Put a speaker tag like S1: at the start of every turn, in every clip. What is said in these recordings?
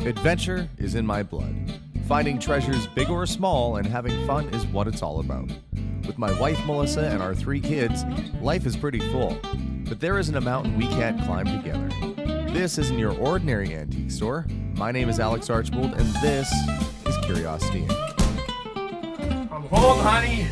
S1: Adventure is in my blood. Finding treasures big or small and having fun is what it's all about. With my wife Melissa and our 3 kids, life is pretty full. But there isn't a mountain we can't climb together. This isn't your ordinary antique store. My name is Alex Archbold and this is Curiosity Inc.
S2: I'm home, honey!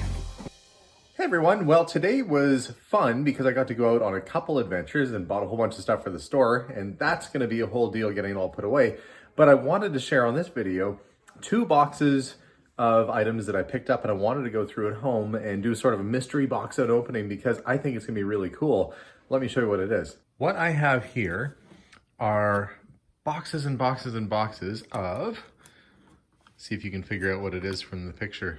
S3: Hey everyone, well today was fun because I got to go out on a couple adventures and bought a whole bunch of stuff for the store, and that's going to be a whole deal getting it all put away. But I wanted to share on this video 2 boxes of items that I picked up and I wanted to go through at home and do sort of a mystery box out opening because I think it's going to be really cool. Let me show you what it is. What I have here are boxes and boxes and boxes of, see if you can figure out what it is from the picture.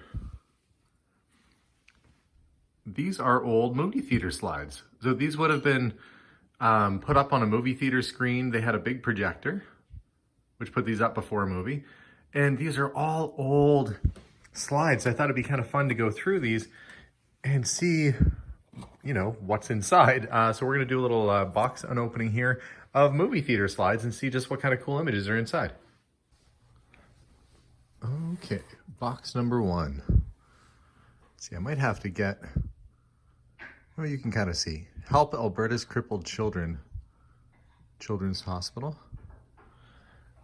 S3: These are old movie theater slides. So these would have been put up on a movie theater screen. They had a big projector, which put these up before a movie. And these are all old slides. I thought it'd be kind of fun to go through these and see, you know, what's inside. So we're gonna do a little box unopening here of movie theater slides and see just what kind of cool images are inside. Okay, box number 1. See, I might have to get, well, you can kind of see. Help Alberta's Crippled Children, Children's Hospital.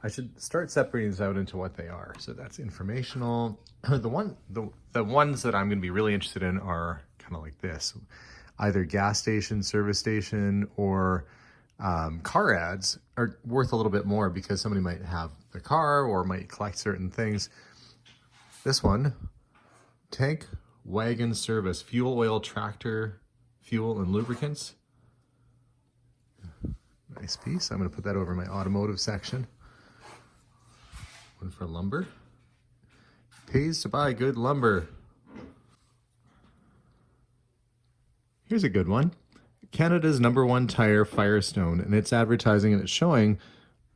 S3: I should start separating these out into what they are. So that's informational. The ones that I'm going to be really interested in are kind of like this. Either gas station, service station, or car ads are worth a little bit more because somebody might have the car or might collect certain things. This one, tank wagon service, fuel, oil, tractor, fuel, and lubricants. Nice piece. I'm going to put that over in my automotive section. One for lumber. Pays to buy good lumber. Here's a good one. Canada's #1 tire, Firestone, and it's advertising and it's showing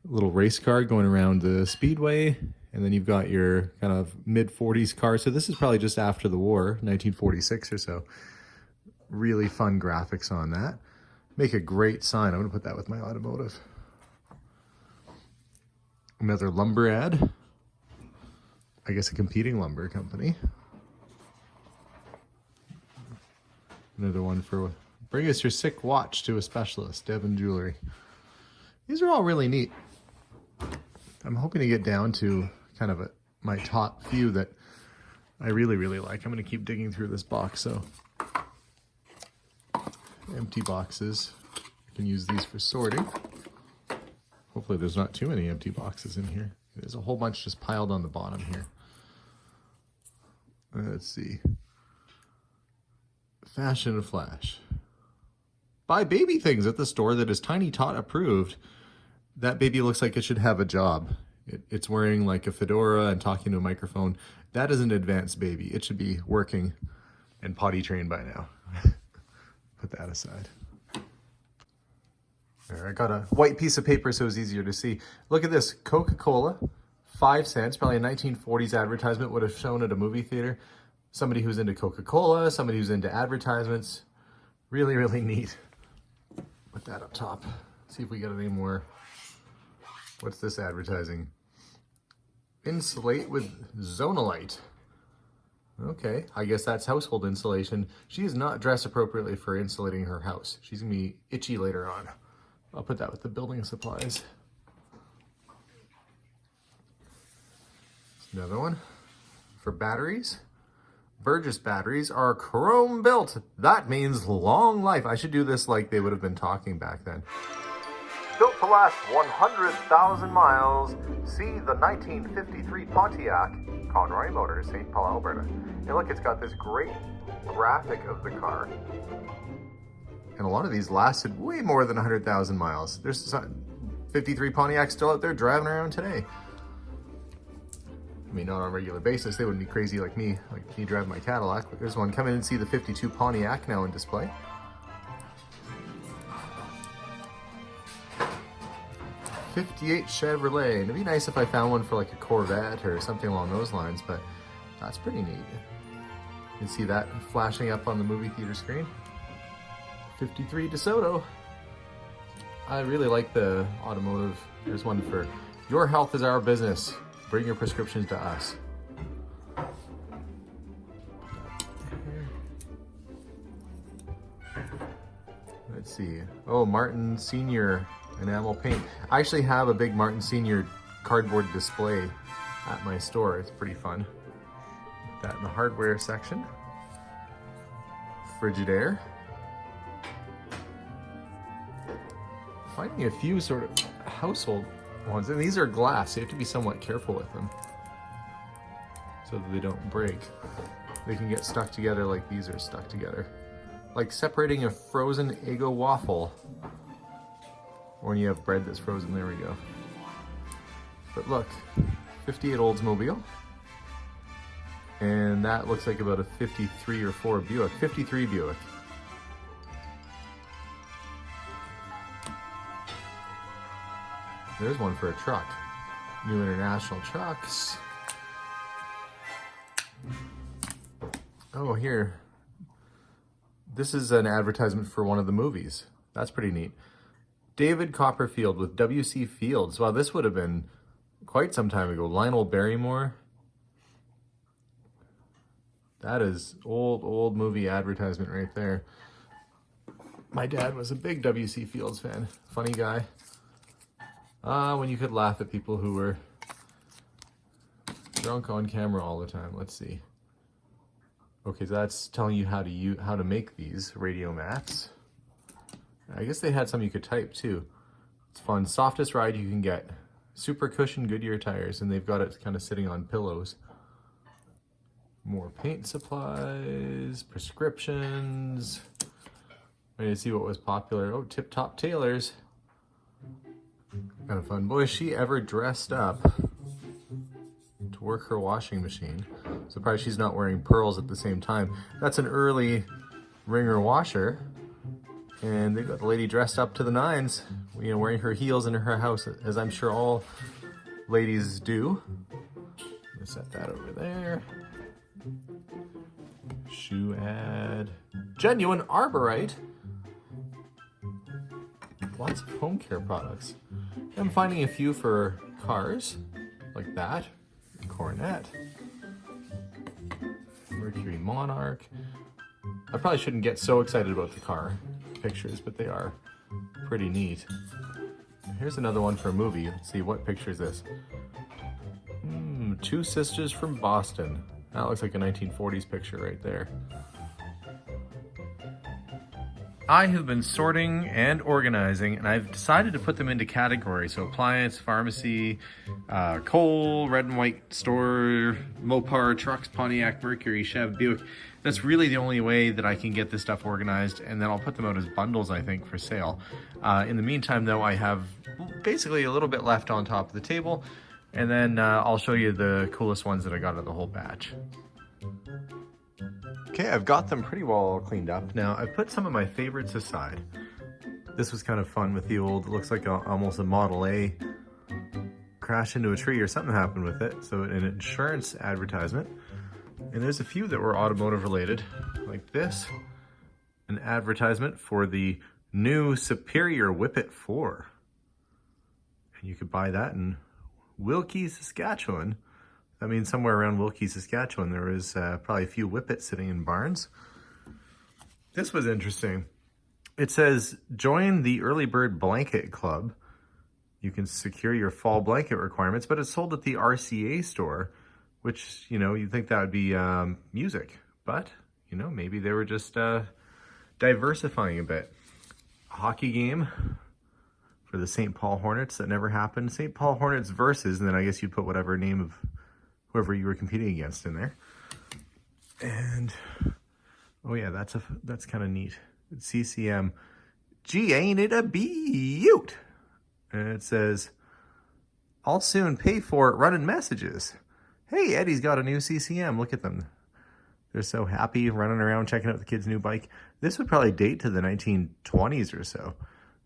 S3: a little race car going around the speedway. And then you've got your kind of mid-40s car. So this is probably just after the war, 1946 or so. Really fun graphics on that. Make a great sign. I'm gonna put that with my automotive. Another lumber ad. I guess a competing lumber company. Another one for bring us your sick watch to a specialist, Devon Jewelry. These are all really neat. I'm hoping to get down to kind of my top few that I really, really like. I'm going to keep digging through this box. So empty boxes. I can use these for sorting. Hopefully there's not too many empty boxes in here. There's a whole bunch just piled on the bottom here. Let's see. Fashion Flash. Buy baby things at the store that is Tiny Tot approved. That baby looks like it should have a job. It's wearing like a fedora and talking to a microphone. That is an advanced baby. It should be working and potty trained by now. Put that aside. There, I got a white piece of paper so it's easier to see. Look at this, Coca-Cola, 5 cents, probably a 1940s advertisement would have shown at a movie theater. Somebody who's into Coca-Cola, somebody who's into advertisements. Really, really neat. Put that up top. See if we got any more. What's this advertising? Insulate with Zonalite. Okay, I guess that's household insulation. She is not dressed appropriately for insulating her house. She's gonna be itchy later on. I'll put that with the building supplies. Another one for batteries. Burgess batteries are chrome built. That means long life. I should do this like they would have been talking back then. Built to last 100,000 miles, see the 1953 Pontiac, Conroy Motors, St. Paul, Alberta. And look, it's got this great graphic of the car. And a lot of these lasted way more than 100,000 miles. There's some 53 Pontiacs still out there driving around today. I mean, not on a regular basis. They wouldn't be crazy like me driving my Cadillac. But there's one. Come in and see the 52 Pontiac now in display. '58 Chevrolet. And it'd be nice if I found one for like a Corvette or something along those lines, but that's pretty neat. You can see that flashing up on the movie theater screen. 53 DeSoto. I really like the automotive. There's one for Your health is our business. Bring your prescriptions to us. Let's see. Oh, Martin Senior enamel paint. I actually have a big Martin Senior cardboard display at my store. It's pretty fun. Put that in the hardware section. Frigidaire. Finding a few sort of household ones, and these are glass, so you have to be somewhat careful with them so that they don't break. They can get stuck together like these are stuck together. Like separating a frozen Eggo waffle. Or when you have bread that's frozen, there we go. But look, 58 Oldsmobile. And that looks like about a 53 or 4 Buick. 53 Buick. There's one for a truck. New International trucks. Oh, here. This is an advertisement for one of the movies. That's pretty neat. David Copperfield with W.C. Fields. Wow, this would have been quite some time ago. Lionel Barrymore. That is old movie advertisement right there. My dad was a big W.C. Fields fan. Funny guy. When you could laugh at people who were drunk on camera all the time. Let's see. Okay, so that's telling you how to make these radio mats. I guess they had some you could type too. It's fun. Softest ride you can get. Super cushion Goodyear tires, and they've got it kind of sitting on pillows. More paint supplies, prescriptions. Ready to see what was popular. Oh, Tip Top Tailors. Kind of fun. Boy, is she ever dressed up to work her washing machine. Surprised she's not wearing pearls at the same time. That's an early Ringer washer. And they've got the lady dressed up to the nines, you know, wearing her heels in her house, as I'm sure all ladies do. Let's set that over there. Shoe ad. Genuine Arborite. Lots of home care products. I'm finding a few for cars, like that. Coronet. Mercury Monarch. I probably shouldn't get so excited about the car pictures, but they are pretty neat. Here's another one for a movie. Let's see, what picture is this? Two Sisters from Boston. That looks like a 1940s picture right there. I have been sorting and organizing, and I've decided to put them into categories. So appliance, pharmacy, coal, red and white store, Mopar, trucks, Pontiac, Mercury, Chev, Buick. That's really the only way that I can get this stuff organized, and then I'll put them out as bundles, I think, for sale. In the meantime, though, I have basically a little bit left on top of the table, and then I'll show you the coolest ones that I got out of the whole batch. Okay, I've got them pretty well all cleaned up. Now, I've put some of my favorites aside. This was kind of fun with the old, looks like almost a Model A crash into a tree or something happened with it. So an insurance advertisement. And there's a few that were automotive related, like this. An advertisement for the new Superior Whippet 4. And you could buy that in Wilkie, Saskatchewan. That means somewhere around Wilkie, Saskatchewan, there is probably a few Whippets sitting in barns. This was interesting. It says, join the Early Bird Blanket Club. You can secure your fall blanket requirements, but it's sold at the RCA store, which, you know, you'd think that would be music. But, you know, maybe they were just diversifying a bit. A hockey game for the St. Paul Hornets that never happened. St. Paul Hornets versus, and then I guess you'd put whatever name of whoever you were competing against in there. And, oh yeah, that's kind of neat. It's CCM. Gee, ain't it a beaut? And it says, I'll soon pay for it running messages. Hey, Eddie's got a new CCM. Look at them. They're so happy running around checking out the kid's new bike. This would probably date to the 1920s or so.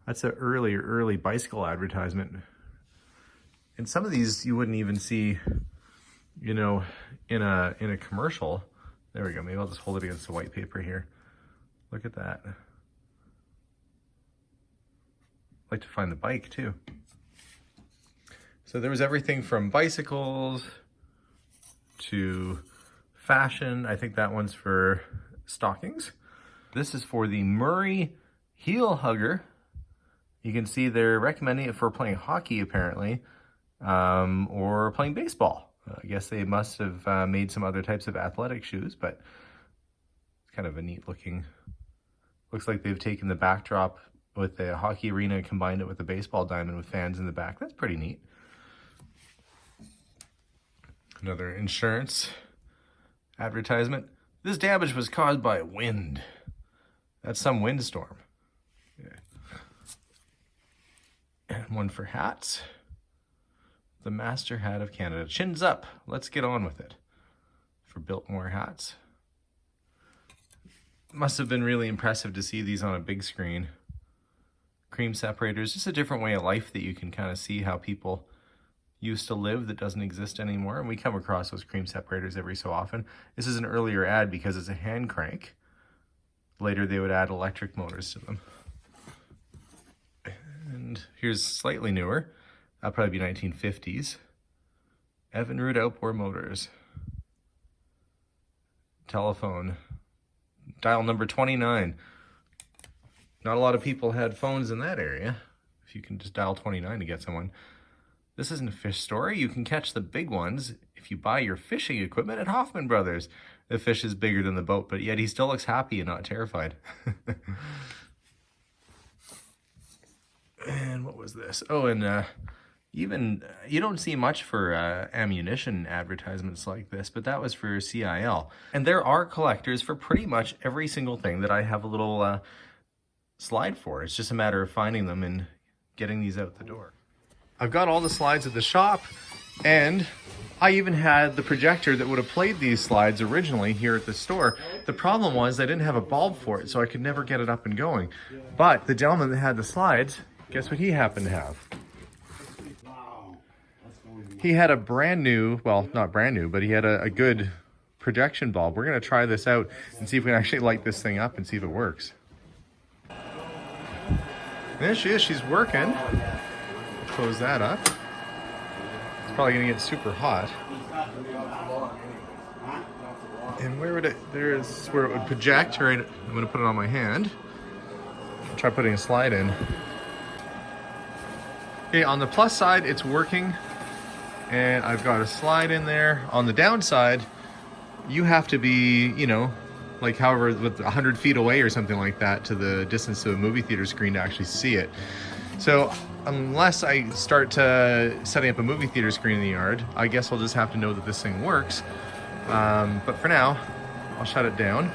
S3: That's an early bicycle advertisement. And some of these you wouldn't even see, you know, in a commercial. There we go. Maybe I'll just hold it against the white paper here. Look at that. I'd like to find the bike too. So there was everything from bicycles to fashion. I think that one's for stockings. This is for the Murray heel hugger. You can see they're recommending it for playing hockey apparently, or playing baseball. I guess they must have made some other types of athletic shoes, but it's kind of a neat looking. Looks like they've taken the backdrop with the hockey arena and combined it with the baseball diamond with fans in the back. That's pretty neat. Another insurance advertisement. This damage was caused by wind. That's some windstorm. Yeah. And one for hats. The Master Hat of Canada. Chins up. Let's get on with it. For Biltmore hats. Must have been really impressive to see these on a big screen. Cream separators. Just a different way of life that you can kind of see how people used to live that doesn't exist anymore. And we come across those cream separators every so often. This is an earlier ad because it's a hand crank. Later they would add electric motors to them. And here's slightly newer. That'll probably be 1950s. Evinrude outboard motors. Telephone. Dial number 29. Not a lot of people had phones in that area. If you can just dial 29 to get someone. This isn't a fish story. You can catch the big ones if you buy your fishing equipment at Hoffman Brothers. The fish is bigger than the boat, but yet he still looks happy and not terrified. And what was this? Oh, and even, you don't see much for ammunition advertisements like this, but that was for CIL. And there are collectors for pretty much every single thing that I have a little slide for. It's just a matter of finding them and getting these out the door. I've got all the slides at the shop, and I even had the projector that would have played these slides originally here at the store. The problem was I didn't have a bulb for it, so I could never get it up and going. But the gentleman that had the slides, guess what he happened to have? He had a brand new, well, not brand new, but he had a good projection bulb. We're going to try this out and see if we can actually light this thing up and see if it works. There she is. She's working. Close that up. It's probably going to get super hot. And where would it, there's where it would project, right? I'm going to put it on my hand. I'll try putting a slide in. Okay, on the plus side, it's working. And I've got a slide in there. On the downside, you have to be, you know, like however, with 100 feet away or something like that to the distance of a movie theater screen to actually see it. So unless I start setting up a movie theater screen in the yard, I guess I'll just have to know that this thing works. But for now, I'll shut it down.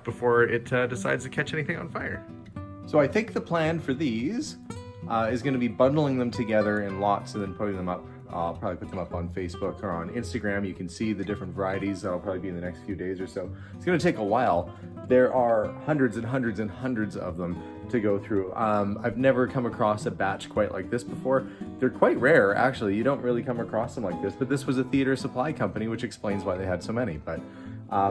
S3: Before it decides to catch anything on fire. So I think the plan for these is going to be bundling them together in lots and then putting them up. I'll probably put them up on Facebook or on Instagram. You can see the different varieties. That'll probably be in the next few days or so. It's going to take a while. There are hundreds and hundreds and hundreds of them to go through. I've never come across a batch quite like this before. They're quite rare, actually. You don't really come across them like this, but this was a theater supply company, which explains why they had so many. But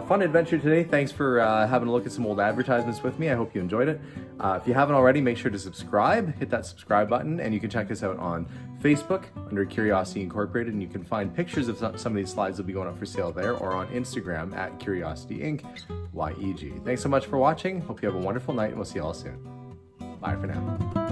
S3: fun adventure today. Thanks for having a look at some old advertisements with me. I hope you enjoyed it. If you haven't already, make sure to subscribe. Hit that subscribe button, and you can check us out on Facebook under Curiosity Incorporated, and you can find pictures of some of these slides that will be going up for sale there, or on Instagram at Curiosity Inc. YEG. Thanks so much for watching. Hope you have a wonderful night, and we'll see you all soon. Bye for now.